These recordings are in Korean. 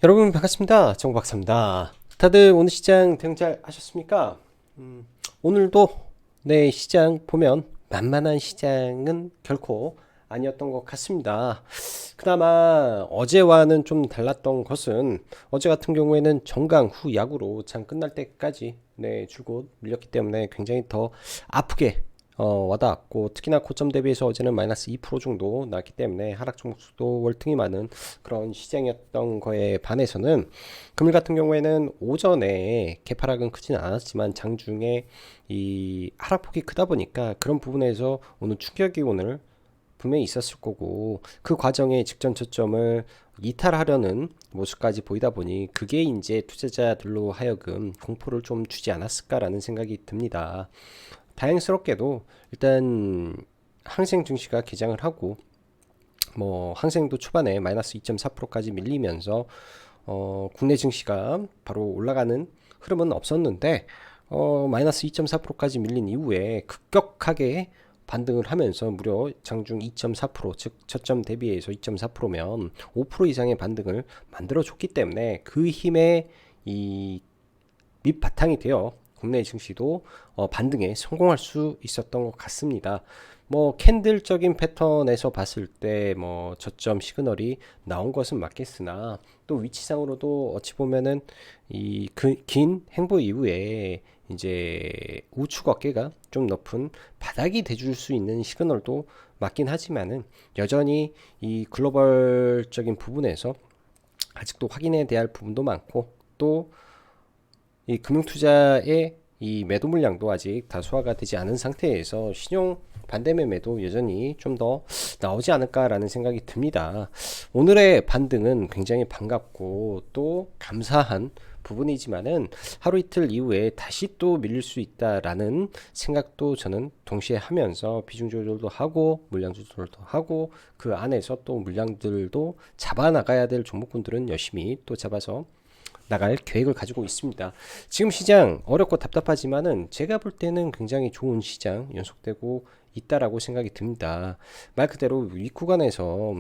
여러분 반갑습니다. 정박사입니다. 다들 오늘 시장 대응 잘 하셨습니까? 오늘도 시장 보면 만만한 시장은 결코 아니었던 것 같습니다. 그나마 어제와는 좀 달랐던 것은 어제 같은 경우에는 정강 후 약으로 장 끝날 때까지 줄곧 밀렸기 때문에 굉장히 더 아프게 와닿았고, 특히나 고점 대비해서 어제는 마이너스 2% 정도 나왔기 때문에 하락 종목수도 월등히 많은 그런 시장이었던 거에 반해서는 금일 같은 경우에는 오전에 개파락은 크진 않았지만 장중에 이 하락폭이 크다 보니까 그런 부분에서 오늘 충격이 오늘 분명히 있었을 거고, 그 과정에 직전 저점을 이탈하려는 모습까지 보이다 보니 그게 이제 투자자들로 하여금 공포를 좀 주지 않았을까라는 생각이 듭니다. 다행스럽게도 일단 항생 증시가 개장을 하고, 항생도 초반에 마이너스 2.4%까지 밀리면서 국내 증시가 바로 올라가는 흐름은 없었는데, 마이너스 2.4%까지 밀린 이후에 급격하게 반등을 하면서 무려 장중 2.4%, 즉 저점 대비해서 2.4%면 5% 이상의 반등을 만들어줬기 때문에 그 힘에 이 밑바탕이 되어 국내 증시도 반등에 성공할 수 있었던 것 같습니다. 캔들적인 패턴에서 봤을 때 저점 시그널이 나온 것은 맞겠으나, 또 위치상으로도 어찌 보면은 이 긴 행보 이후에 이제 우측 어깨가 좀 높은 바닥이 돼줄 수 있는 시그널도 맞긴 하지만은, 여전히 이 글로벌적인 부분에서 아직도 확인해야 될 부분도 많고, 또 이 금융투자의 이 매도 물량도 아직 다소화가 되지 않은 상태에서 신용 반대 매매도 여전히 좀 더 나오지 않을까라는 생각이 듭니다. 오늘의 반등은 굉장히 반갑고 또 감사한 부분이지만은, 하루 이틀 이후에 다시 또 밀릴 수 있다라는 생각도 저는 동시에 하면서 비중 조절도 하고 물량 조절도 하고, 그 안에서 또 물량들도 잡아 나가야 될 종목군들은 열심히 또 잡아서 나갈 계획을 가지고 있습니다. 지금 시장 어렵고 답답하지만은 제가 볼 때는 굉장히 좋은 시장 연속되고 있다라고 생각이 듭니다. 말 그대로 윗구간에서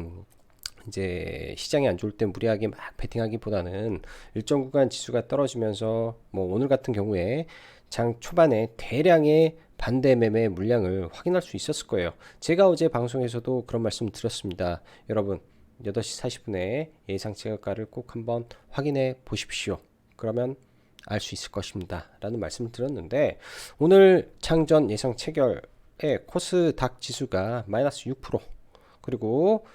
이제 시장이 안 좋을 때 무리하게 막 베팅하기보다는 일정 구간 지수가 떨어지면서, 오늘 같은 경우에 장 초반에 대량의 반대 매매 물량을 확인할 수 있었을 거예요. 제가 어제 방송에서도 그런 말씀 드렸습니다. 여러분, 8시 40분에 예상 체결가를 꼭 한번 확인해 보십시오. 그러면 알 수 있을 것입니다. 라는 말씀을 드렸는데, 오늘 장전 예상 체결의 코스닥 지수가 마이너스 6%, 그리고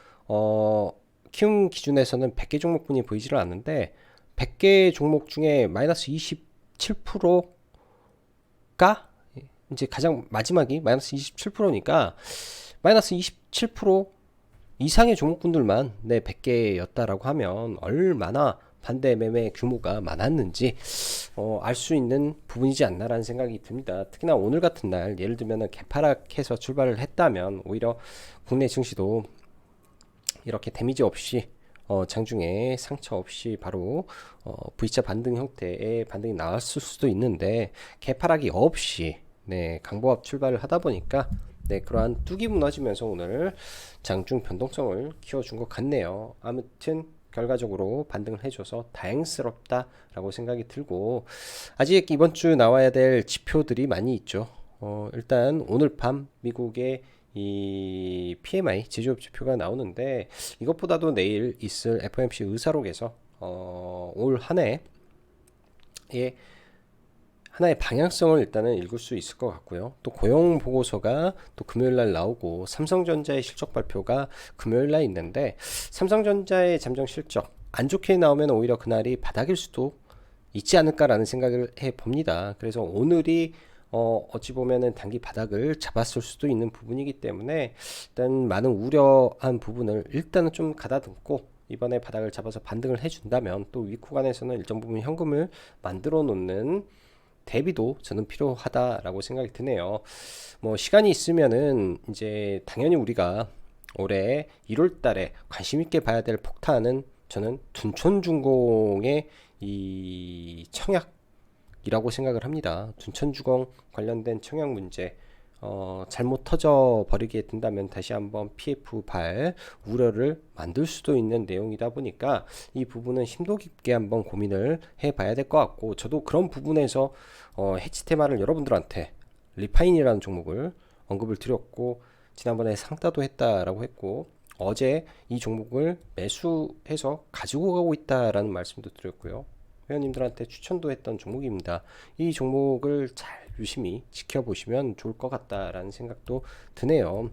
키움 기준에서는 100개 종목분이 보이지를 않는데 100개 종목 중에 마이너스 27%가 이제 가장 마지막이 마이너스 27%니까 마이너스 27% 이상의 종목군들만 100개였다라고 하면 얼마나 반대 매매 규모가 많았는지 알 수 있는 부분이지 않나라는 생각이 듭니다. 특히나 오늘 같은 날, 예를 들면 개파락해서 출발을 했다면 오히려 국내 증시도 이렇게 데미지 없이 장중에 상처 없이 바로 V자 반등 형태의 반등이 나왔을 수도 있는데, 개파락이 없이 강보합 출발을 하다 보니까 그러한 뚝이 무너지면서 오늘 장중 변동성을 키워준 것 같네요. 아무튼 결과적으로 반등을 해줘서 다행스럽다라고 생각이 들고, 아직 이번 주 나와야 될 지표들이 많이 있죠. 일단 오늘 밤 미국의 이 PMI 제조업 지표가 나오는데, 이것보다도 내일 있을 FOMC 의사록에서 올 한 해에 하나의 방향성을 일단은 읽을 수 있을 것 같고요. 또 고용 보고서가 또 금요일 날 나오고, 삼성전자의 실적 발표가 금요일 날 있는데, 삼성전자의 잠정 실적 안 좋게 나오면 오히려 그날이 바닥일 수도 있지 않을까라는 생각을 해 봅니다. 그래서 오늘이 어찌 보면은 단기 바닥을 잡았을 수도 있는 부분이기 때문에, 일단 많은 우려한 부분을 일단은 좀 가다듬고 이번에 바닥을 잡아서 반등을 해준다면, 또 윗구간에서는 일정 부분 현금을 만들어 놓는 대비도 저는 필요하다라고 생각이 드네요. 시간이 있으면은 이제 당연히 우리가 올해 1월 달에 관심 있게 봐야 될 폭탄은, 저는 둔촌중공의 이 청약이라고 생각을 합니다. 둔촌주공 관련된 청약 문제, 잘못 터져 버리게 된다면 다시 한번 PF 발 우려를 만들 수도 있는 내용이다 보니까 이 부분은 심도 깊게 한번 고민을 해봐야 될 것 같고, 저도 그런 부분에서 해치 테마를 여러분들한테 리파인이라는 종목을 언급을 드렸고, 지난번에 상따도 했다라고 했고, 어제 이 종목을 매수해서 가지고 가고 있다라는 말씀도 드렸고요. 회원님들한테 추천도 했던 종목입니다. 이 종목을 잘 유심히 지켜보시면 좋을 것 같다라는 생각도 드네요.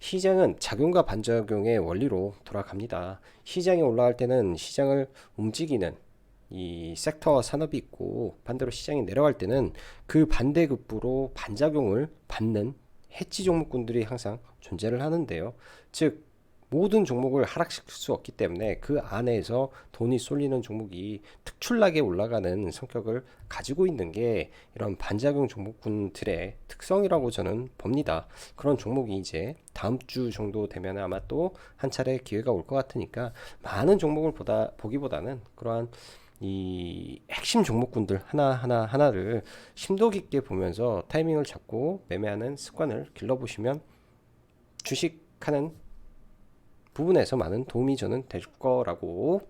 시장은 작용과 반작용의 원리로 돌아갑니다. 시장이 올라갈 때는 시장을 움직이는 이 섹터 산업이 있고, 반대로 시장이 내려갈 때는 그 반대급부로 반작용을 받는 해치 종목군들이 항상 존재를 하는데요. 즉 모든 종목을 하락시킬 수 없기 때문에 그 안에서 돈이 쏠리는 종목이 특출나게 올라가는 성격을 가지고 있는 게 이런 반작용 종목군들의 특성이라고 저는 봅니다. 그런 종목이 이제 다음 주 정도 되면 아마 또 한 차례 기회가 올 것 같으니까, 많은 종목을 보기보다는 그러한 이 핵심 종목군들 하나를 심도 깊게 보면서 타이밍을 잡고 매매하는 습관을 길러보시면 주식하는 부분에서 많은 도움이 저는 될 거라고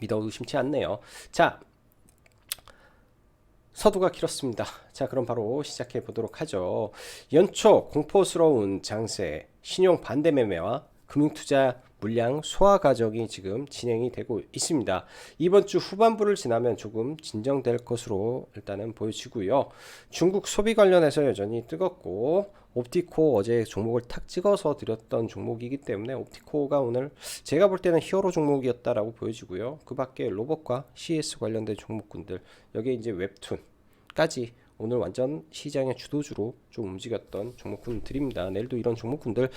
믿어 의심치 않네요. 자, 서두가 길었습니다. 자, 그럼 바로 시작해 보도록 하죠. 연초 공포스러운 장세, 신용 반대 매매와 금융투자 물량 소화 과정이 지금 진행이 되고 있습니다. 이번 주 후반부를 지나면 조금 진정될 것으로 일단은 보여지고요. 중국 소비 관련해서 여전히 뜨겁고, 옵티코 어제 종목을 탁 찍어서 드렸던 종목이기 때문에 옵티코가 오늘 제가 볼 때는 히어로 종목이었다라고 보여지고요. 그 밖에 로봇과 CS 관련된 종목군들, 여기에 이제 웹툰까지 오늘 완전 시장의 주도주로 좀 움직였던 종목군들입니다. 내일도 이런 종목군들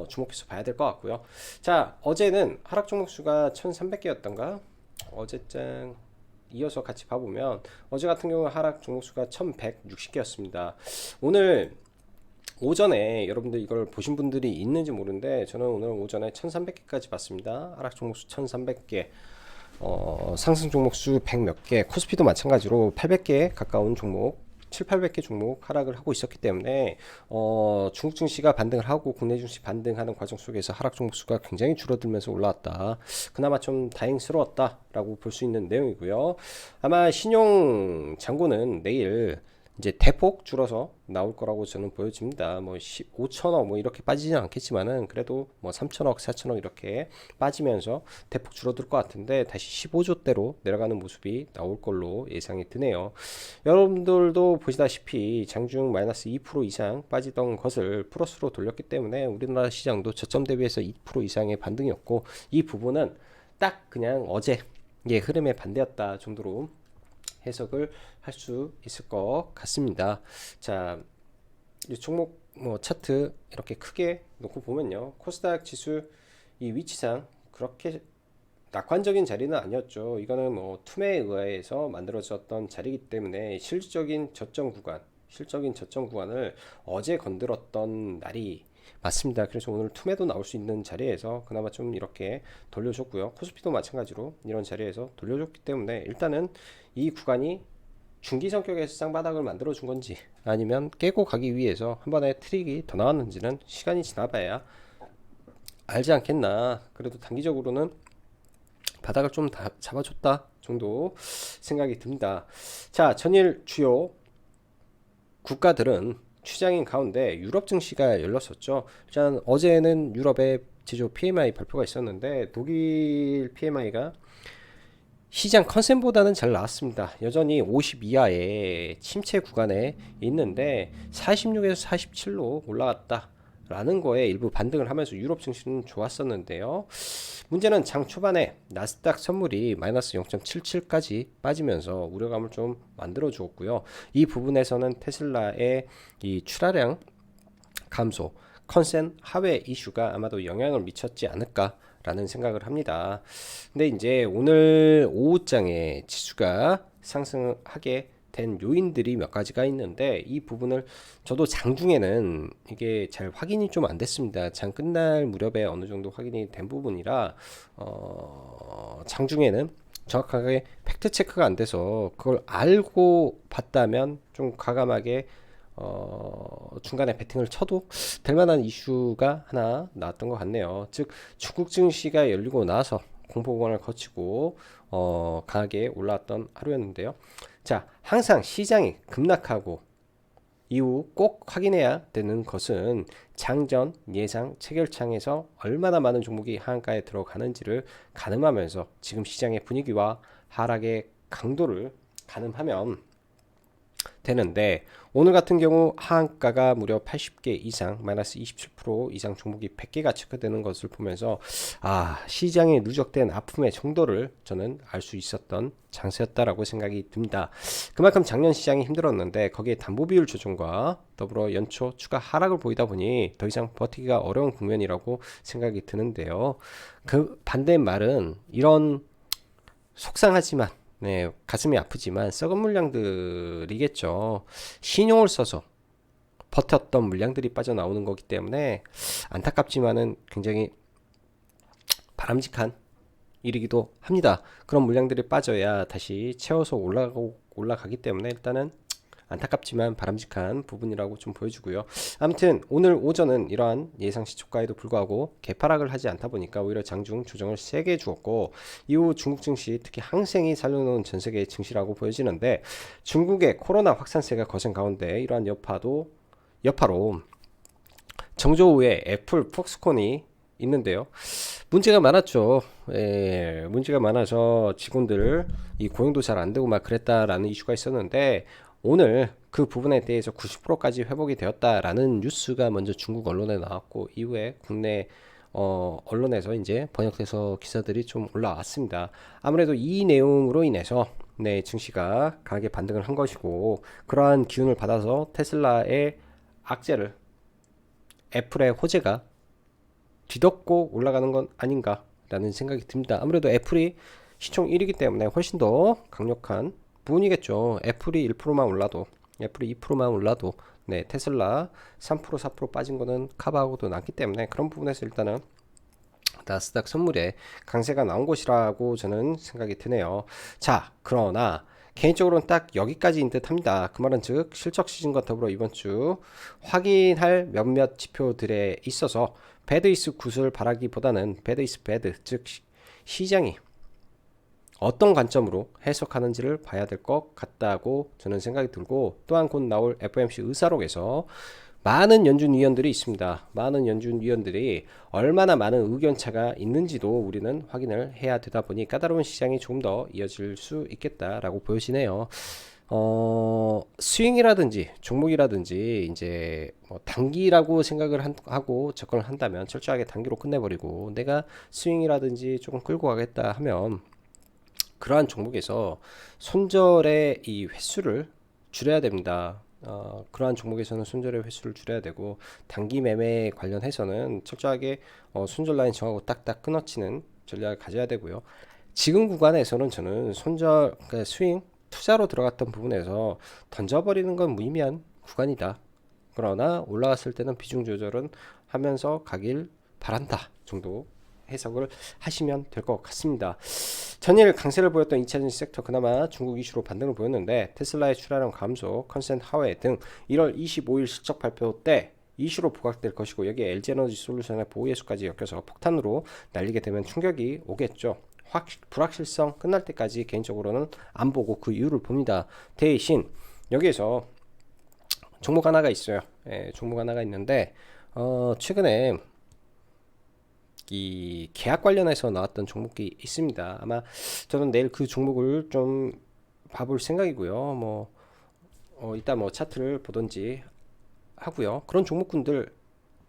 주목해서 봐야 될 것 같고요. 자, 어제는 하락 종목수가 1300개였던가? 어제장 이어서 같이 봐보면 어제 같은 경우 하락 종목수가 1160개였습니다. 오늘 오전에 여러분들 이걸 보신 분들이 있는지 모르는데, 저는 오늘 오전에 1300개까지 봤습니다. 하락 종목수 1300개, 상승 종목수 100 몇 개, 코스피도 마찬가지로 800개 가까운 종목, 7, 800개 종목 하락을 하고 있었기 때문에 중국 증시가 반등을 하고 국내 증시 반등하는 과정 속에서 하락 종목수가 굉장히 줄어들면서 올라왔다. 그나마 좀 다행스러웠다라고 볼 수 있는 내용이고요. 아마 신용 잔고는 내일 이제 대폭 줄어서 나올 거라고 저는 보여집니다. 뭐 5천억 뭐 이렇게 빠지지는 않겠지만은, 그래도 뭐 3천억, 4천억 이렇게 빠지면서 대폭 줄어들 것 같은데, 다시 15조대로 내려가는 모습이 나올 걸로 예상이 드네요. 여러분들도 보시다시피 장중 마이너스 2% 이상 빠지던 것을 플러스로 돌렸기 때문에 우리나라 시장도 저점 대비해서 2% 이상의 반등이었고, 이 부분은 딱 그냥 어제 흐름의 반대였다 정도로 해석을 할 수 있을 것 같습니다. 자, 이 종목 뭐 차트 이렇게 크게 놓고 보면요, 코스닥 지수 이 위치상 그렇게 낙관적인 자리는 아니었죠. 이거는 뭐 툼에 의해서 만들어졌던 자리이기 때문에 실적인 저점 구간을 어제 건드렸던 날이 맞습니다. 그래서 오늘 툼에도 나올 수 있는 자리에서 그나마 좀 이렇게 돌려줬고요. 코스피도 마찬가지로 이런 자리에서 돌려줬기 때문에, 일단은 이 구간이 중기 성격에서 쌍바닥을 만들어 준 건지 아니면 깨고 가기 위해서 한 번에 트릭이 더 나왔는지는 시간이 지나봐야 알지 않겠나. 그래도 단기적으로는 바닥을 좀 잡아줬다 정도 생각이 듭니다. 자, 전일 주요 국가들은 취장인 가운데 유럽 증시가 열렸었죠. 일단 어제는 유럽의 제조 PMI 발표가 있었는데, 독일 PMI가 시장 컨센보다는 잘 나왔습니다. 여전히 50 이하의 침체 구간에 있는데 46에서 47로 올라갔다 라는 거에 일부 반등을 하면서 유럽 증시는 좋았었는데요. 문제는 장 초반에 나스닥 선물이 마이너스 0.77까지 빠지면서 우려감을 좀 만들어 주었고요. 이 부분에서는 테슬라의 이 출하량 감소, 컨센 하회 이슈가 아마도 영향을 미쳤지 않을까 라는 생각을 합니다. 근데 이제 오늘 오후장에 지수가 상승하게 된 요인들이 몇 가지가 있는데, 이 부분을 저도 장중에는 이게 잘 확인이 좀 안 됐습니다. 장 끝날 무렵에 어느 정도 확인이 된 부분이라 장중에는 정확하게 팩트 체크가 안 돼서, 그걸 알고 봤다면 좀 과감하게 중간에 베팅을 쳐도 될 만한 이슈가 하나 나왔던 것 같네요. 즉 중국 증시가 열리고 나서 공포공간을 거치고 강하게 올라왔던 하루였는데요. 자, 항상 시장이 급락하고 이후 꼭 확인해야 되는 것은 장전 예상 체결창에서 얼마나 많은 종목이 하한가에 들어가는지를 가늠하면서 지금 시장의 분위기와 하락의 강도를 가늠하면 되는데, 오늘 같은 경우 하한가가 무려 80개 이상 마이너스 27% 이상 종목이 100개가 체크되는 것을 보면서 시장의 누적된 아픔의 정도를 저는 알 수 있었던 장세였다라고 생각이 듭니다. 그만큼 작년 시장이 힘들었는데 거기에 담보비율 조정과 더불어 연초 추가 하락을 보이다 보니 더 이상 버티기가 어려운 국면이라고 생각이 드는데요. 그 반대말은 이런 속상하지만 가슴이 아프지만 썩은 물량들이겠죠. 신용을 써서 버텼던 물량들이 빠져나오는 거기 때문에 안타깝지만은 굉장히 바람직한 일이기도 합니다. 그런 물량들이 빠져야 다시 채워서 올라가기 때문에 일단은 안타깝지만 바람직한 부분이라고 좀 보여주고요. 아무튼 오늘 오전은 이러한 예상 시초가에도 불구하고 개파락을 하지 않다 보니까 오히려 장중 조정을 세게 주었고, 이후 중국 증시 특히 항생이 살려놓은 전세계의 증시라고 보여지는데, 중국의 코로나 확산세가 거센 가운데 이러한 여파로 정조 후에 애플, 폭스콘이 있는데요. 문제가 많았죠. 문제가 많아서 직원들 이 고용도 잘 안 되고 막 그랬다라는 이슈가 있었는데, 오늘 그 부분에 대해서 90%까지 회복이 되었다라는 뉴스가 먼저 중국 언론에 나왔고, 이후에 국내 언론에서 이제 번역돼서 기사들이 좀 올라왔습니다. 아무래도 이 내용으로 인해서 증시가 강하게 반등을 한 것이고, 그러한 기운을 받아서 테슬라의 악재를 애플의 호재가 뒤덮고 올라가는 건 아닌가라는 생각이 듭니다. 아무래도 애플이 시총 1위기 때문에 훨씬 더 강력한 부분이겠죠. 애플이 1%만 올라도, 애플이 2%만 올라도 테슬라 3% 4% 빠진 거는 커버하고도 남기 때문에 그런 부분에서 일단은 나스닥 선물에 강세가 나온 것이라고 저는 생각이 드네요. 자, 그러나 개인적으로는 딱 여기까지인 듯 합니다. 그 말은 즉 실적 시즌과 더불어 이번 주 확인할 몇몇 지표들에 있어서 배드 이스 굿을 바라기보다는 배드 이스 배드, 즉 시장이 어떤 관점으로 해석하는지를 봐야 될 것 같다고 저는 생각이 들고, 또한 곧 나올 FOMC 의사록에서 많은 연준 위원들이 있습니다. 많은 연준 위원들이 얼마나 많은 의견차가 있는지도 우리는 확인을 해야 되다 보니 까다로운 시장이 조금 더 이어질 수 있겠다라고 보여지네요. 스윙이라든지 종목이라든지 이제 뭐 단기라고 생각을 하고 접근을 한다면 철저하게 단기로 끝내버리고, 내가 스윙이라든지 조금 끌고 가겠다 하면 그러한 종목에서 손절의 이 횟수를 줄여야 됩니다. 그러한 종목에서는 손절의 횟수를 줄여야 되고, 단기 매매 관련해서는 철저하게 손절 라인 정하고 딱딱 끊어치는 전략을 가져야 되고요. 지금 구간에서는 저는 그러니까 스윙 투자로 들어갔던 부분에서 던져버리는 건 무의미한 구간이다. 그러나 올라갔을 때는 비중 조절은 하면서 가길 바란다 정도 해석을 하시면 될 것 같습니다. 전일 강세를 보였던 2차전지 섹터 그나마 중국 이슈로 반등을 보였는데, 테슬라의 출하량 감소, 컨센트 하회 등 1월 25일 실적 발표 때 이슈로 부각될 것이고, 여기에 LG에너지 솔루션의 보호 예수까지 엮여서 폭탄으로 날리게 되면 충격이 오겠죠. 불확실성 끝날 때까지 개인적으로는 안 보고 그 이유를 봅니다. 대신 여기에서 종목 하나가 있어요. 종목 하나가 있는데 최근에 이 계약 관련해서 나왔던 종목이 있습니다. 아마 저는 내일 그 종목을 좀 봐볼 생각이고요. 이따 차트를 보든지 하고요. 그런 종목군들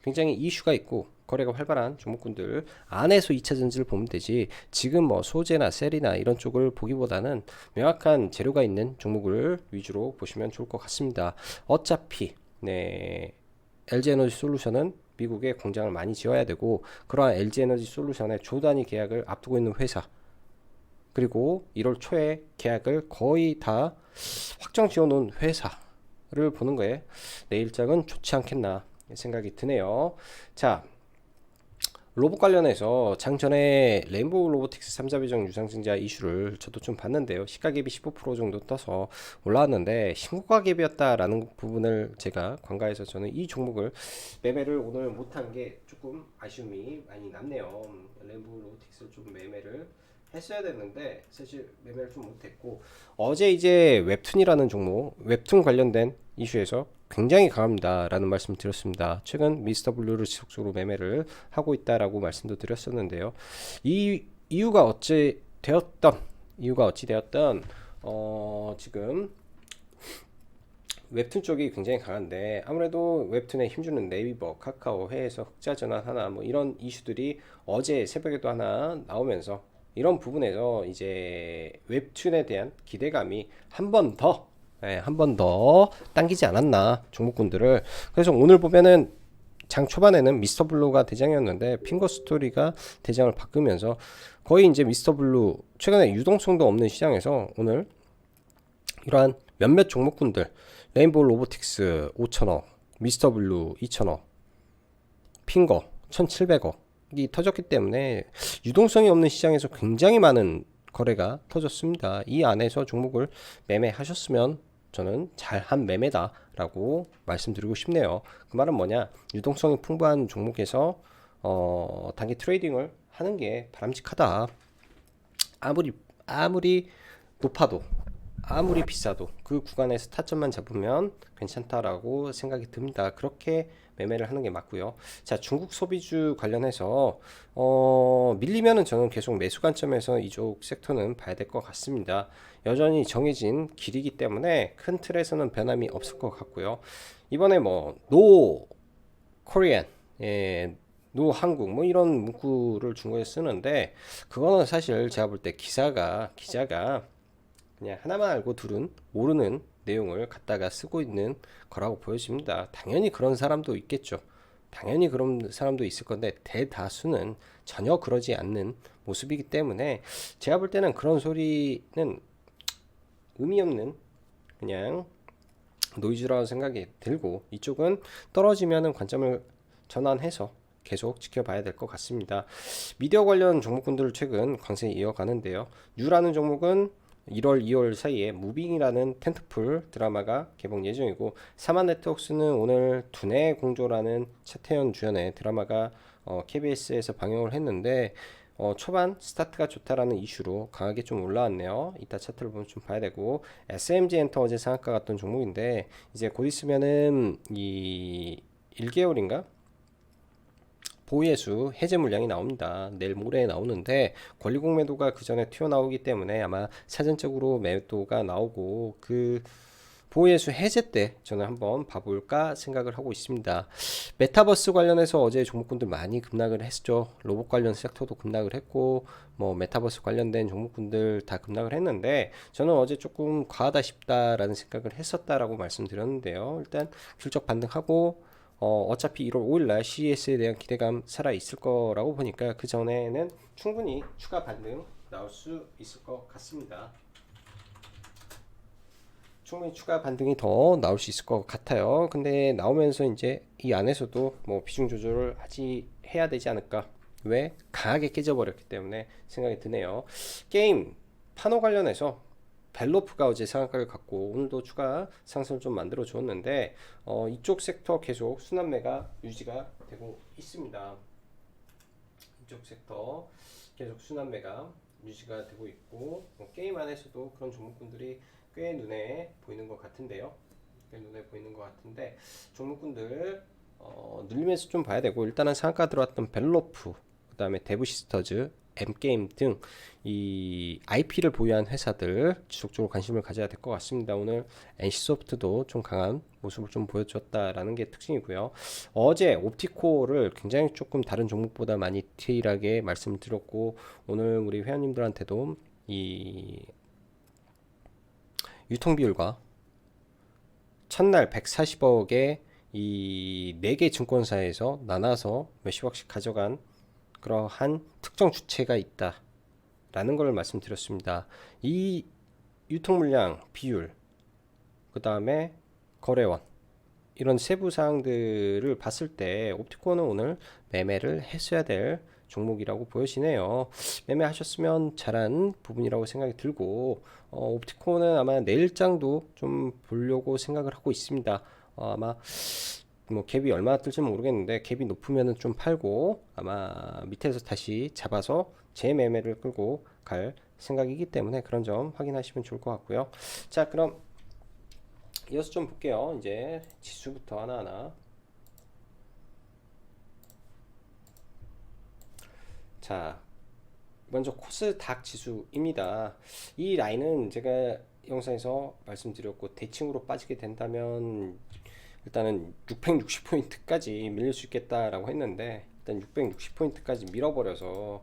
굉장히 이슈가 있고 거래가 활발한 종목군들 안에서 2차전지를 보면 되지, 지금 소재나 셀이나 이런 쪽을 보기보다는 명확한 재료가 있는 종목을 위주로 보시면 좋을 것 같습니다. 어차피 LG에너지 솔루션은 미국에 공장을 많이 지어야 되고, 그러한 LG에너지 솔루션의 조 단위 계약을 앞두고 있는 회사, 그리고 1월 초에 계약을 거의 다 확정 지어 놓은 회사를 보는 거에 내 일정은 좋지 않겠나 생각이 드네요. 자, 로봇 관련해서 장전에 레인보우 로보틱스 3자 배정 유상증자 이슈를 저도 좀 봤는데요. 시가갭이 15% 정도 떠서 올라왔는데 신고가 갭이었다라는 부분을 제가 관가해서 저는 이 종목을 매매를 오늘 못한 게 조금 아쉬움이 많이 남네요. 레인보우 로보틱스를 좀 매매를 했어야 됐는데 사실 매매를 좀 못했고, 어제 이제 웹툰이라는 종목, 웹툰 관련된 이슈에서 굉장히 강합니다라는 말씀 드렸습니다. 최근 미스터 블루를 지속적으로 매매를 하고 있다라고 말씀도 드렸었는데요. 이 이유가 어찌 되었던 지금 웹툰 쪽이 굉장히 강한데, 아무래도 웹툰에 힘주는 네이버, 카카오, 해외에서 흑자 전환 하나 뭐 이런 이슈들이 어제 새벽에도 하나 나오면서 이런 부분에서 이제 웹툰에 대한 기대감이 한 번 더 당기지 않았나 종목군들을. 그래서 오늘 보면은 장 초반에는 미스터 블루가 대장이었는데 핑거 스토리가 대장을 바꾸면서 거의 이제 미스터 블루 최근에 유동성도 없는 시장에서 오늘 이러한 몇몇 종목군들, 레인보우 로보틱스 5천억, 미스터 블루 2천억, 핑거 1,700억이 터졌기 때문에 유동성이 없는 시장에서 굉장히 많은 거래가 터졌습니다. 이 안에서 종목을 매매하셨으면 저는 잘한 매매다라고 말씀드리고 싶네요. 그 말은 뭐냐? 유동성이 풍부한 종목에서 단기 트레이딩을 하는 게 바람직하다. 아무리 높아도, 아무리 비싸도 그 구간에서 타점만 잡으면 괜찮다라고 생각이 듭니다. 그렇게 매매를 하는 게 맞고요. 자, 중국 소비주 관련해서 밀리면은 저는 계속 매수 관점에서 이쪽 섹터는 봐야 될 것 같습니다. 여전히 정해진 길이기 때문에 큰 틀에서는 변함이 없을 것 같고요. 이번에 노 코리안, 노 한국 뭐 이런 문구를 중국에 쓰는데, 그거는 사실 제가 볼 때 기자가 그냥 하나만 알고 둘은 모르는 내용을 갖다가 쓰고 있는 거라고 보여집니다. 당연히 그런 사람도 있겠죠. 당연히 그런 사람도 있을 건데 대다수는 전혀 그러지 않는 모습이기 때문에 제가 볼 때는 그런 소리는 의미 없는 그냥 노이즈라고 생각이 들고, 이쪽은 떨어지면은 관점을 전환해서 계속 지켜봐야 될 것 같습니다. 미디어 관련 종목군들을 최근 강세히 이어가는데요. 뉴라는 종목은 1월, 2월 사이에 무빙이라는 텐트풀 드라마가 개봉 예정이고, 사만 네트워크스는 오늘 두뇌 공조라는 차태현 주연의 드라마가 KBS에서 방영을 했는데 초반 스타트가 좋다라는 이슈로 강하게 좀 올라왔네요. 이따 차트를 보면 좀 봐야 되고, SMG 엔터 어제 상한가 갔던 종목인데 이제 곧 있으면은 이 1개월인가 보유예수 해제 물량이 나옵니다. 내일 모레 나오는데 권리공 매도가 그 전에 튀어나오기 때문에 아마 사전적으로 매도가 나오고 그 보유예수 해제 때 저는 한번 봐볼까 생각을 하고 있습니다. 메타버스 관련해서 어제 종목군들 많이 급락을 했죠. 로봇 관련 섹터도 급락을 했고 메타버스 관련된 종목군들 다 급락을 했는데, 저는 어제 조금 과하다 싶다라는 생각을 했었다라고 말씀드렸는데요. 일단 균적 반등하고 어차피 1월 5일날 CES에 대한 기대감 살아 있을 거라고 보니까 그 전에는 충분히 추가 반등 나올 수 있을 것 같습니다. 충분히 추가 반등이 더 나올 수 있을 것 같아요. 근데 나오면서 이제 이 안에서도 비중 조절을 해야 되지 않을까. 왜? 강하게 깨져버렸기 때문에 생각이 드네요. 게임 판호 관련해서 벨로프가 어제 상한가를 갖고 오늘도 추가 상승을 좀 만들어 줬는데 이쪽 섹터 계속 순환매가 유지가 되고 있습니다. 이쪽 섹터 계속 순환매가 유지가 되고 있고, 게임 안에서도 그런 종목군들이 꽤 눈에 보이는 것 같은데요. 종목군들 눌리면서 좀 봐야 되고, 일단은 상한가 들어왔던 벨로프, 그 다음에 데브시스터즈, M게임 등 이 IP를 보유한 회사들 지속적으로 관심을 가져야 될 것 같습니다. 오늘 NC소프트도 좀 강한 모습을 좀 보여줬다라는 게 특징이고요. 어제 옵티코를 굉장히 조금 다른 종목보다 많이 디테일하게 말씀을 드렸고, 오늘 우리 회원님들한테도 이 유통비율과 첫날 140억에 이 4개 증권사에서 나눠서 몇십억씩 가져간 그러한 특정 주체가 있다라는 걸 말씀드렸습니다. 이 유통 물량 비율, 그 다음에 거래원, 이런 세부 사항들을 봤을 때 옵티코는 오늘 매매를 했어야 될 종목이라고 보여지네요. 매매하셨으면 잘한 부분이라고 생각이 들고, 옵티코는 아마 내일장도 좀 보려고 생각을 하고 있습니다. 아마 뭐 갭이 얼마나 뜰지 모르겠는데 갭이 높으면은 좀 팔고 아마 밑에서 다시 잡아서 재매매를 끌고 갈 생각이기 때문에 그런 점 확인하시면 좋을 것 같고요. 자, 그럼 이어서 좀 볼게요. 이제 지수부터 하나하나. 자, 먼저 코스닥 지수입니다. 이 라인은 제가 영상에서 말씀드렸고, 대칭으로 빠지게 된다면 일단은 660포인트까지 밀릴 수 있겠다라고 했는데, 일단 660포인트까지 밀어버려서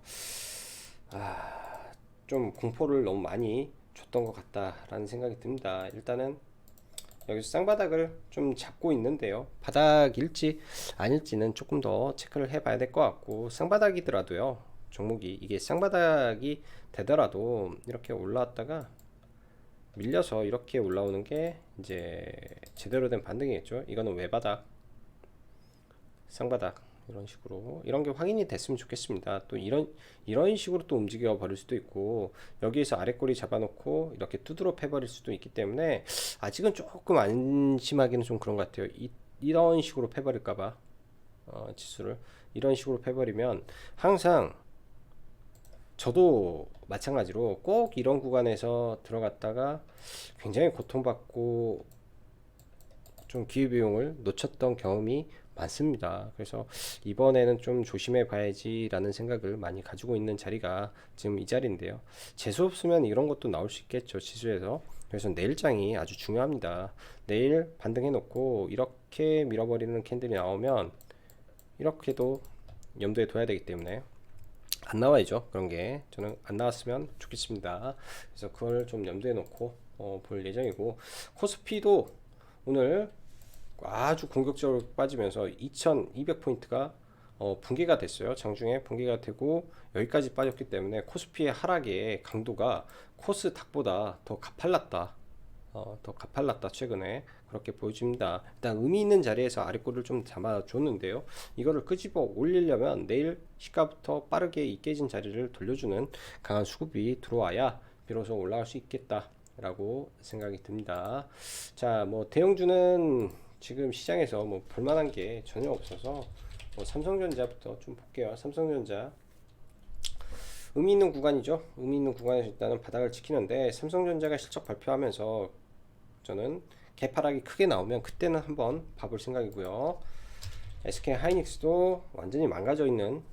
좀 공포를 너무 많이 줬던 것 같다라는 생각이 듭니다. 일단은 여기서 쌍바닥을 좀 잡고 있는데요, 바닥일지 아닐지는 조금 더 체크를 해 봐야 될 것 같고, 쌍바닥이더라도요, 종목이 이게 쌍바닥이 되더라도 이렇게 올라왔다가 밀려서 이렇게 올라오는 게 이제 제대로 된 반등이겠죠. 이거는 외바닥, 쌍바닥, 이런 식으로 이런 게 확인이 됐으면 좋겠습니다. 또 이런 식으로 또 움직여 버릴 수도 있고, 여기에서 아래 꼬리 잡아놓고 이렇게 두드러 패버릴 수도 있기 때문에 아직은 조금 안심하기는 좀 그런 것 같아요. 이런 식으로 패버릴까봐, 지수를 이런 식으로 패버리면 항상 저도 마찬가지로 꼭 이런 구간에서 들어갔다가 굉장히 고통받고 좀 기회비용을 놓쳤던 경험이 많습니다. 그래서 이번에는 좀 조심해 봐야지 라는 생각을 많이 가지고 있는 자리가 지금 이 자리인데요. 재수 없으면 이런 것도 나올 수 있겠죠, 지수에서. 그래서 내일장이 아주 중요합니다. 내일 반등해 놓고 이렇게 밀어버리는 캔들이 나오면 이렇게도 염두에 둬야 되기 때문에, 안 나와야죠. 그런 게 저는 안 나왔으면 좋겠습니다. 그래서 그걸 좀 염두에 놓고 볼 예정이고, 코스피도 오늘 아주 공격적으로 빠지면서 2200포인트가 붕괴가 됐어요. 장중에 붕괴가 되고 여기까지 빠졌기 때문에 코스피의 하락의 강도가 코스닥보다 더 가팔랐다 최근에 그렇게 보여집니다. 일단 의미 있는 자리에서 아래꼬리를 좀 잡아줬는데요, 이거를 끄집어 올리려면 내일 시가부터 빠르게 이 깨진 자리를 돌려주는 강한 수급이 들어와야 비로소 올라갈 수 있겠다 라고 생각이 듭니다. 자, 뭐 대형주는 지금 시장에서 뭐 볼만한 게 전혀 없어서 뭐 삼성전자부터 좀 볼게요. 삼성전자 의미 있는 구간이죠. 의미 있는 구간에서 일단은 바닥을 지키는데, 삼성전자가 실적 발표하면서 저는 개파락이 크게 나오면 그때는 한번 봐볼 생각이고요. SK 하이닉스도 완전히 망가져 있는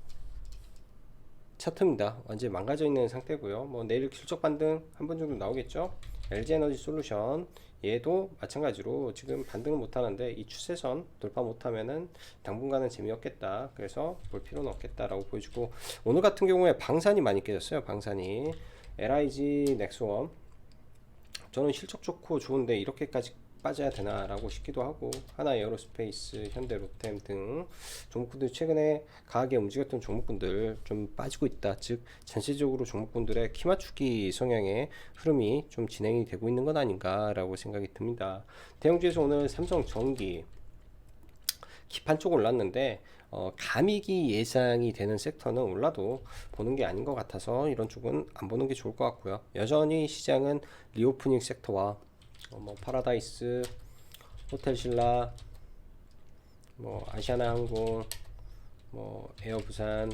차트입니다. 완전히 망가져 있는 상태고요. 뭐 내일 실적 반등 한 번 정도 나오겠죠. LG 에너지 솔루션, 얘도 마찬가지로 지금 반등을 못 하는데 이 추세선 돌파 못하면은 당분간은 재미없겠다, 그래서 볼 필요는 없겠다라고 보여주고, 오늘 같은 경우에 방산이 많이 깨졌어요. 방산이 LIG, 넥스원, 저는 실적 좋고 좋은데 이렇게까지 빠져야 되나 라고 싶기도 하고, 하나 에어로스페이스, 현대, 로템 등 종목군들 최근에 강하게 움직였던 종목군들 좀 빠지고 있다. 즉 전체적으로 종목군들의 키 맞추기 성향의 흐름이 좀 진행이 되고 있는 건 아닌가 라고 생각이 듭니다. 대형주에서 오늘 삼성전기 기판 쪽 올랐는데, 감익이 예상이 되는 섹터는 올라도 보는 게 아닌 것 같아서 이런 쪽은 안 보는 게 좋을 것 같고요. 여전히 시장은 리오프닝 섹터와 뭐 파라다이스, 호텔신라, 뭐 아시아나항공, 뭐 에어부산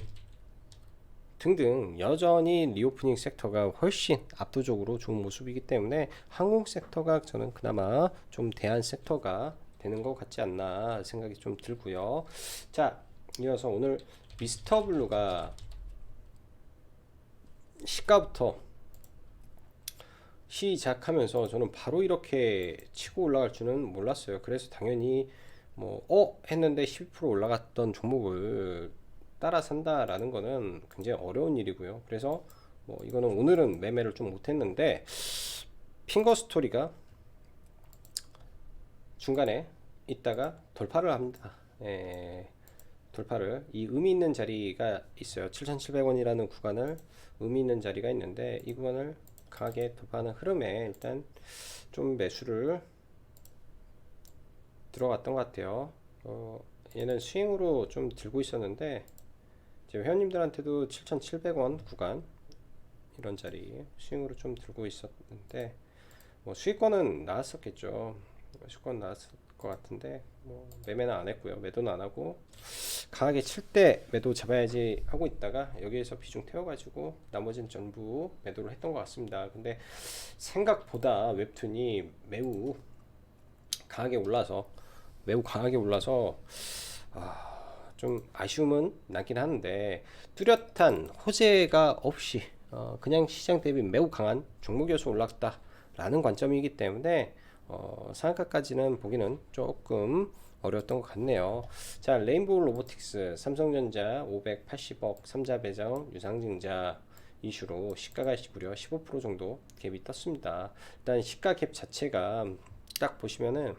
등등 여전히 리오프닝 섹터가 훨씬 압도적으로 좋은 모습이기 때문에 항공 섹터가 저는 그나마 좀 대안 섹터가 되는 것 같지 않나 생각이 좀 들고요. 자, 이어서 오늘 미스터블루가 시가부터 시작하면서 저는 바로 이렇게 치고 올라갈 줄은 몰랐어요. 그래서 당연히 뭐 했는데 12% 올라갔던 종목을 따라 산다라는 거는 굉장히 어려운 일이고요. 그래서 뭐 이거는 오늘은 매매를 좀 못했는데, 핑거 스토리가 중간에 있다가 돌파를 합니다. 돌파를, 이 의미 있는 자리가 있어요. 7,700원이라는 구간을 의미 있는 자리가 있는데, 이 구간을 강하게 돌파하는 흐름에 일단 좀 매수를 들어갔던 것 같아요. 얘는 스윙으로 좀 들고 있었는데 지금 회원님들한테도 7,700원 구간 이런 자리 스윙으로 좀 들고 있었는데 뭐 수익권은 나왔었겠죠. 수익권 나왔을 것 같은데 뭐 매매는 안 했고요. 매도는 안 하고 강하게 칠 때 매도 잡아야지 하고 있다가 여기에서 비중 태워가지고 나머지는 전부 매도를 했던 것 같습니다. 근데 생각보다 웹툰이 매우 강하게 올라서 좀 아쉬움은 나긴 하는데 뚜렷한 호재가 없이 그냥 시장 대비 매우 강한 종목이어서 올랐다라는 관점이기 때문에 상한가까지는 보기는 조금 어려웠던 것 같네요. 자, 레인보우 로보틱스, 삼성전자 580억 3자 배정 유상증자 이슈로 시가가 무려 15% 정도 갭이 떴습니다. 일단 시가 갭 자체가 딱 보시면은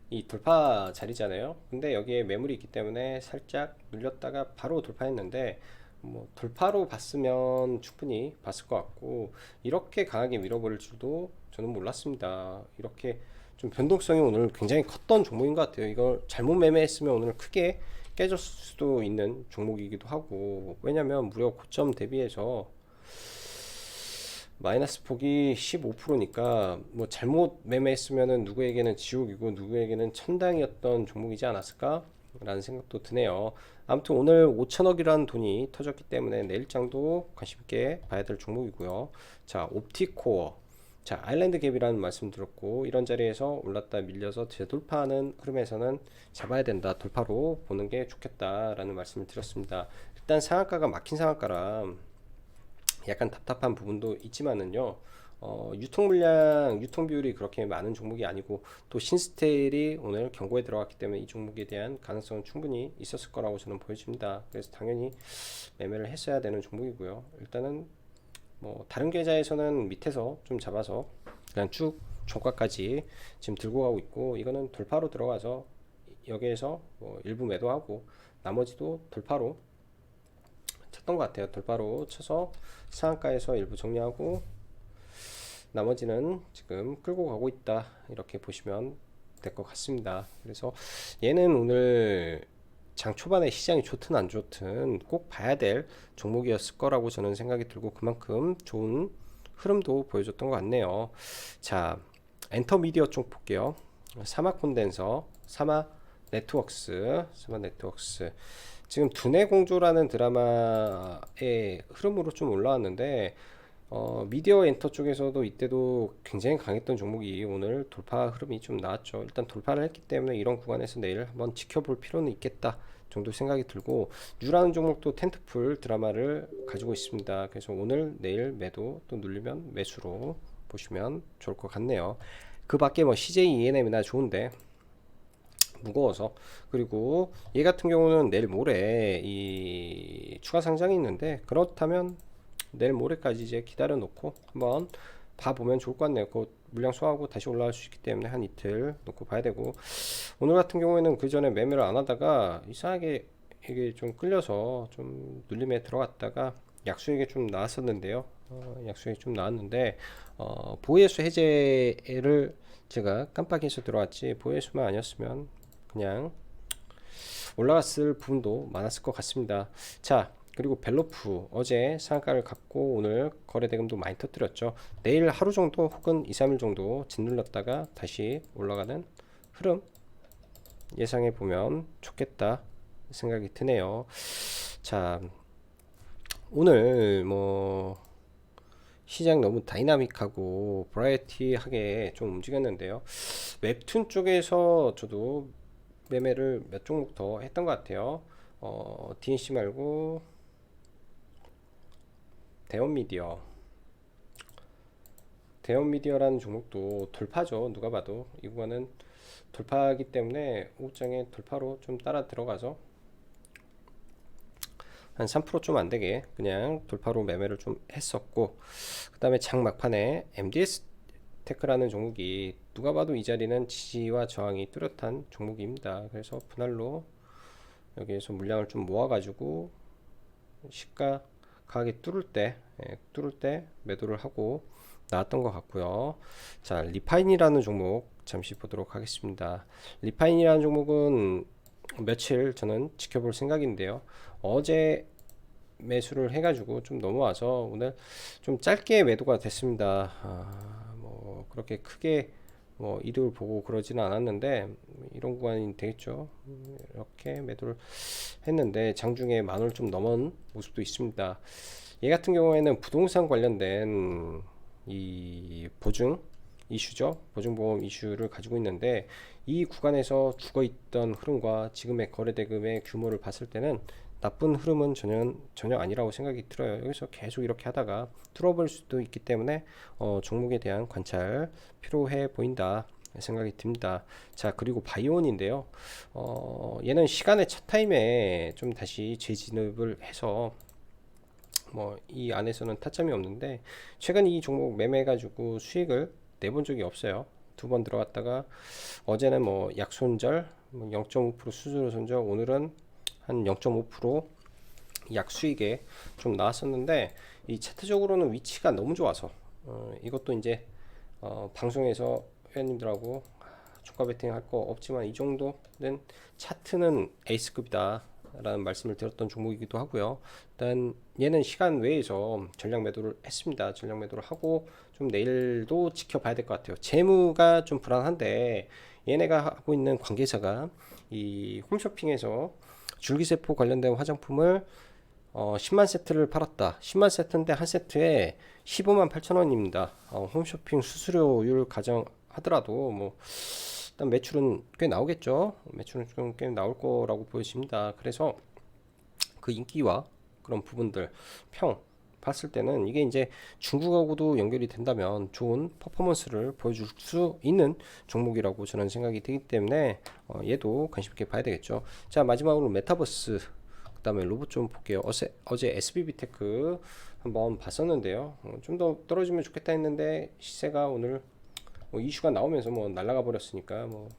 이 돌파 자리잖아요. 근데 여기에 매물이 있기 때문에 살짝 눌렸다가 바로 돌파했는데 뭐 돌파로 봤으면 충분히 봤을 것 같고 이렇게 강하게 밀어버릴 줄도 저는 몰랐습니다. 이렇게 좀 변동성이 오늘 굉장히 컸던 종목인 것 같아요. 이걸 잘못 매매했으면 오늘 크게 깨졌을 수도 있는 종목이기도 하고 왜냐면 무려 고점 대비해서 마이너스 폭이 15%니까 뭐 잘못 매매했으면은 누구에게는 지옥이고 누구에게는 천당이었던 종목이지 않았을까? 라는 생각도 드네요. 아무튼 오늘 5천억이라는 돈이 터졌기 때문에 내일장도 관심있게 봐야 될 종목이고요. 자, 옵티코어. 자, 아일랜드 갭이라는 말씀 드렸고 이런 자리에서 올랐다 밀려서 재돌파하는 흐름에서는 잡아야 된다. 돌파로 보는 게 좋겠다라는 말씀을 드렸습니다. 일단 상한가가 막힌 상한가라 약간 답답한 부분도 있지만은요. 유통 물량, 유통 비율이 그렇게 많은 종목이 아니고 또 신스테일이 오늘 경고에 들어갔기 때문에 이 종목에 대한 가능성은 충분히 있었을 거라고 저는 보여집니다. 그래서 당연히 매매를 했어야 되는 종목이고요. 일단은 뭐 다른 계좌에서는 밑에서 좀 잡아서 그냥 쭉 종가까지 지금 들고 가고 있고 이거는 돌파로 들어가서 여기에서 뭐 일부 매도하고 나머지도 돌파로 쳤던 것 같아요. 돌파로 쳐서 상한가에서 일부 정리하고 나머지는 지금 끌고 가고 있다 이렇게 보시면 될 것 같습니다. 그래서 얘는 오늘 장 초반에 시장이 좋든 안 좋든 꼭 봐야 될 종목이었을 거라고 저는 생각이 들고 그만큼 좋은 흐름도 보여줬던 것 같네요. 자, 엔터미디어 쪽 볼게요. 사마 콘덴서, 사마 네트웍스. 지금 두뇌 공조라는 드라마의 흐름으로 좀 올라왔는데 미디어 엔터 쪽에서도 이때도 굉장히 강했던 종목이 오늘 돌파 흐름이 좀 나왔죠. 일단 돌파를 했기 때문에 이런 구간에서 내일 한번 지켜볼 필요는 있겠다 정도 생각이 들고 뉴라는 종목도 텐트풀 드라마를 가지고 있습니다. 그래서 오늘 내일 매도 또 눌리면 매수로 보시면 좋을 것 같네요. 그 밖에 뭐 CJ ENM이나 좋은데 무거워서 그리고 얘 같은 경우는 내일 모레 이 추가 상장이 있는데 그렇다면 내일 모레까지 이제 기다려 놓고 한번 봐보면 좋을 것 같네요. 그 물량 소화하고 다시 올라갈 수 있기 때문에 한 이틀 놓고 봐야 되고 오늘 같은 경우에는 그 전에 매매를 안 하다가 이상하게 이게 좀 끌려서 좀 눌림에 들어갔다가 약수익이 좀 나왔었는데요. 약수익이 좀 나왔는데 보혜수 해제를 제가 깜빡해서 들어왔지 보혜수만 아니었으면 그냥 올라갔을 부분도 많았을 것 같습니다. 자, 그리고 벨로프 어제 상한가를 갖고 오늘 거래대금도 많이 터뜨렸죠. 내일 하루 정도 혹은 2, 3일 정도 짓눌렀다가 다시 올라가는 흐름 예상해 보면 좋겠다 생각이 드네요. 자, 오늘 뭐 시장 너무 다이나믹하고 버라이어티하게 좀 움직였는데요. 웹툰 쪽에서 저도 매매를 몇 종목 더 했던 것 같아요. DNC 말고 대원미디어라는 종목도 돌파죠. 누가 봐도 이 구간은 돌파하기 때문에 오장에 돌파로 좀 따라 들어가서 한 3% 좀 안되게 그냥 돌파로 매매를 좀 했었고 그 다음에 장 막판에 MDS 테크라는 종목이 누가 봐도 이 자리는 지지와 저항이 뚜렷한 종목입니다. 그래서 분할로 여기에서 물량을 좀 모아 가지고 시가 강하게 뚫을 때 뚫을 때 매도를 하고 나왔던 것 같고요. 자, 리파인이라는 종목 잠시 보도록 하겠습니다. 리파인이라는 종목은 며칠 저는 지켜볼 생각인데요. 어제 매수를 해가지고 좀 넘어와서 오늘 좀 짧게 매도가 됐습니다. 뭐 그렇게 크게 뭐 이득을 보고 그러지는 않았는데 이런 구간이 되겠죠. 이렇게 매도를 했는데 장중에 10,000원 좀 넘은 모습도 있습니다. 얘 같은 경우에는 부동산 관련된 이 보증 이슈죠. 보증보험 이슈를 가지고 있는데 이 구간에서 죽어있던 흐름과 지금의 거래대금의 규모를 봤을 때는 나쁜 흐름은 전혀 아니라고 생각이 들어요. 여기서 계속 이렇게 하다가 뚫어볼 수도 있기 때문에 종목에 대한 관찰 필요해 보인다 생각이 듭니다. 자, 그리고 바이온인데요. 얘는 시간의 첫 타임에 좀 다시 재진입을 해서 뭐 이 안에서는 타점이 없는데 최근 이 종목 매매해가지고 수익을 내본 적이 없어요. 2번 들어갔다가 어제는 뭐 약손절 0.5% 수수료 손절, 오늘은 한 0.5% 약수익에 좀 나왔었는데 이 차트적으로는 위치가 너무 좋아서 이것도 이제 방송에서 회원님들하고 주가 베팅 할 거 없지만 이 정도는 차트는 에이스급이다 라는 말씀을 드렸던 종목이기도 하고요. 일단 얘는 시간 외에서 전략 매도를 했습니다. 전략 매도를 하고 좀 내일도 지켜봐야 될 것 같아요. 재무가 좀 불안한데 얘네가 하고 있는 관계사가 이 홈쇼핑에서 줄기세포 관련된 화장품을 10만 세트를 팔았다. 10만 세트인데 한 세트에 15만 8천 원입니다. 홈쇼핑 수수료율 가정하더라도 뭐 일단 매출은 꽤 나오겠죠. 매출은 좀 꽤 나올 거라고 보여집니다. 그래서 그 인기와 그런 부분들 평 봤을 때는 이게 이제 중국하고도 연결이 된다면 좋은 퍼포먼스를 보여줄 수 있는 종목이라고 저는 생각이 되기 때문에 얘도 관심 있게 봐야 되겠죠. 자, 마지막으로 메타버스 그 다음에 로봇 좀 볼게요. 어제 SBB테크 한번 봤었는데요. 좀 더 떨어지면 좋겠다 했는데 시세가 오늘 뭐 이슈가 나오면서 뭐 날아가 버렸으니까 뭐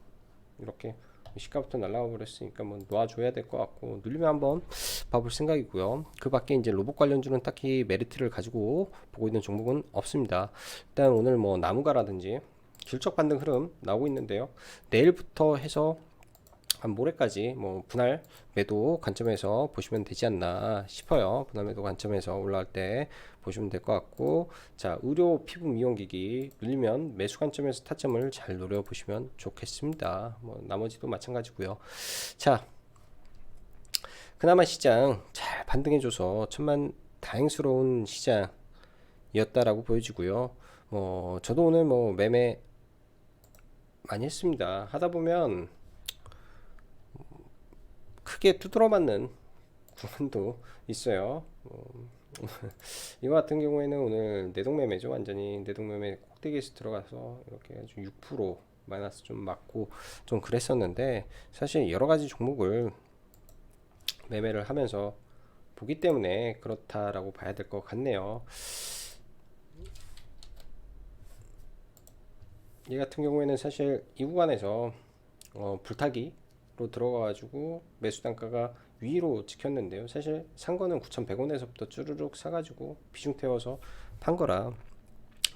이렇게 시가부터 날아가 버렸으니까 뭐 놔줘야 될 것 같고 눌리면 한번 봐볼 생각이고요. 그 밖에 이제 로봇 관련주는 딱히 메리트를 가지고 보고 있는 종목은 없습니다. 일단 오늘 뭐 나무가라든지 길적 반등 흐름 나오고 있는데요. 내일부터 해서 한 모레까지 뭐 분할 매도 관점에서 보시면 되지 않나 싶어요. 분할 매도 관점에서 올라갈 때 보시면 될 것 같고, 자, 의료 피부 미용기기 눌리면 매수 관점에서 타점을 잘 노려 보시면 좋겠습니다. 뭐 나머지도 마찬가지고요. 자, 그나마 시장 잘 반등해줘서 천만 다행스러운 시장이었다라고 보여지고요. 저도 오늘 뭐 매매 많이 했습니다. 하다 보면 크게 두드러 맞는 구간도 있어요. 이거 같은 경우에는 오늘 내동매매죠. 완전히 내동매매 꼭대기에서 들어가서 이렇게 아주 6% 마이너스 좀 맞고 좀 그랬었는데 사실 여러 가지 종목을 매매를 하면서 보기 때문에 그렇다라고 봐야 될 것 같네요. 얘 같은 경우에는 사실 이 구간에서 불타기로 들어가가지고 매수 단가가 위로 찍혔는데요. 사실 산 거는 9,100원에서부터 쭈르륵 사가지고 비중 태워서 판 거라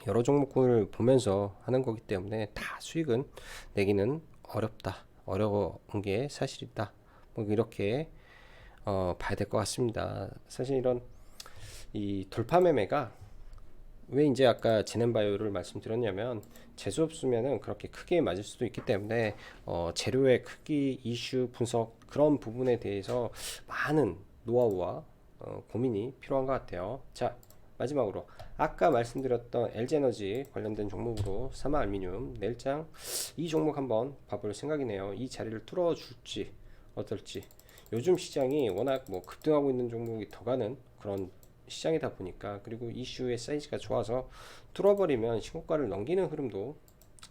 여러 종목을 보면서 하는 거기 때문에 다 수익은 내기는 어려운 게 사실이다. 뭐 이렇게 봐야 될 것 같습니다. 사실 이런 이 돌파 매매가 왜 이제 아까 제넨바이오를 말씀드렸냐면 재수 없으면은 그렇게 크게 맞을 수도 있기 때문에 재료의 크기, 이슈 분석 그런 부분에 대해서 많은 노하우와 고민이 필요한 것 같아요. 자, 마지막으로 아까 말씀드렸던 LG에너지 관련된 종목으로 사마알미늄 내일장 이 종목 한번 봐볼 생각이네요. 이 자리를 뚫어줄지 어떨지. 요즘 시장이 워낙 뭐 급등하고 있는 종목이 더 가는 그런 시장이다 보니까, 그리고 이슈의 사이즈가 좋아서 뚫어버리면 신고가를 넘기는 흐름도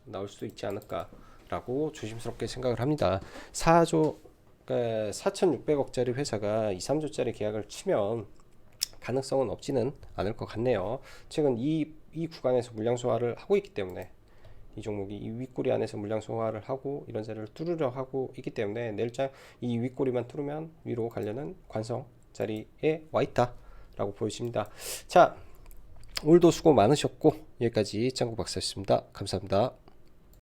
나올 수도 있지 않을까라고 조심스럽게 생각을 합니다. 4,600억짜리 회사가 2, 3조짜리 계약을 치면 가능성은 없지는 않을 것 같네요. 최근 이 구간에서 물량 소화를 하고 있기 때문에 이 종목이 이 윗꼬리 안에서 물량 소화를 하고 이런 자리를 뚫으려 하고 있기 때문에 내일장 이 윗꼬리만 뚫으면 위로 가려는 관성 자리에 와 있다 라고 보여집니다. 자, 오늘도 수고 많으셨고 여기까지 짱구 박사였습니다. 감사합니다.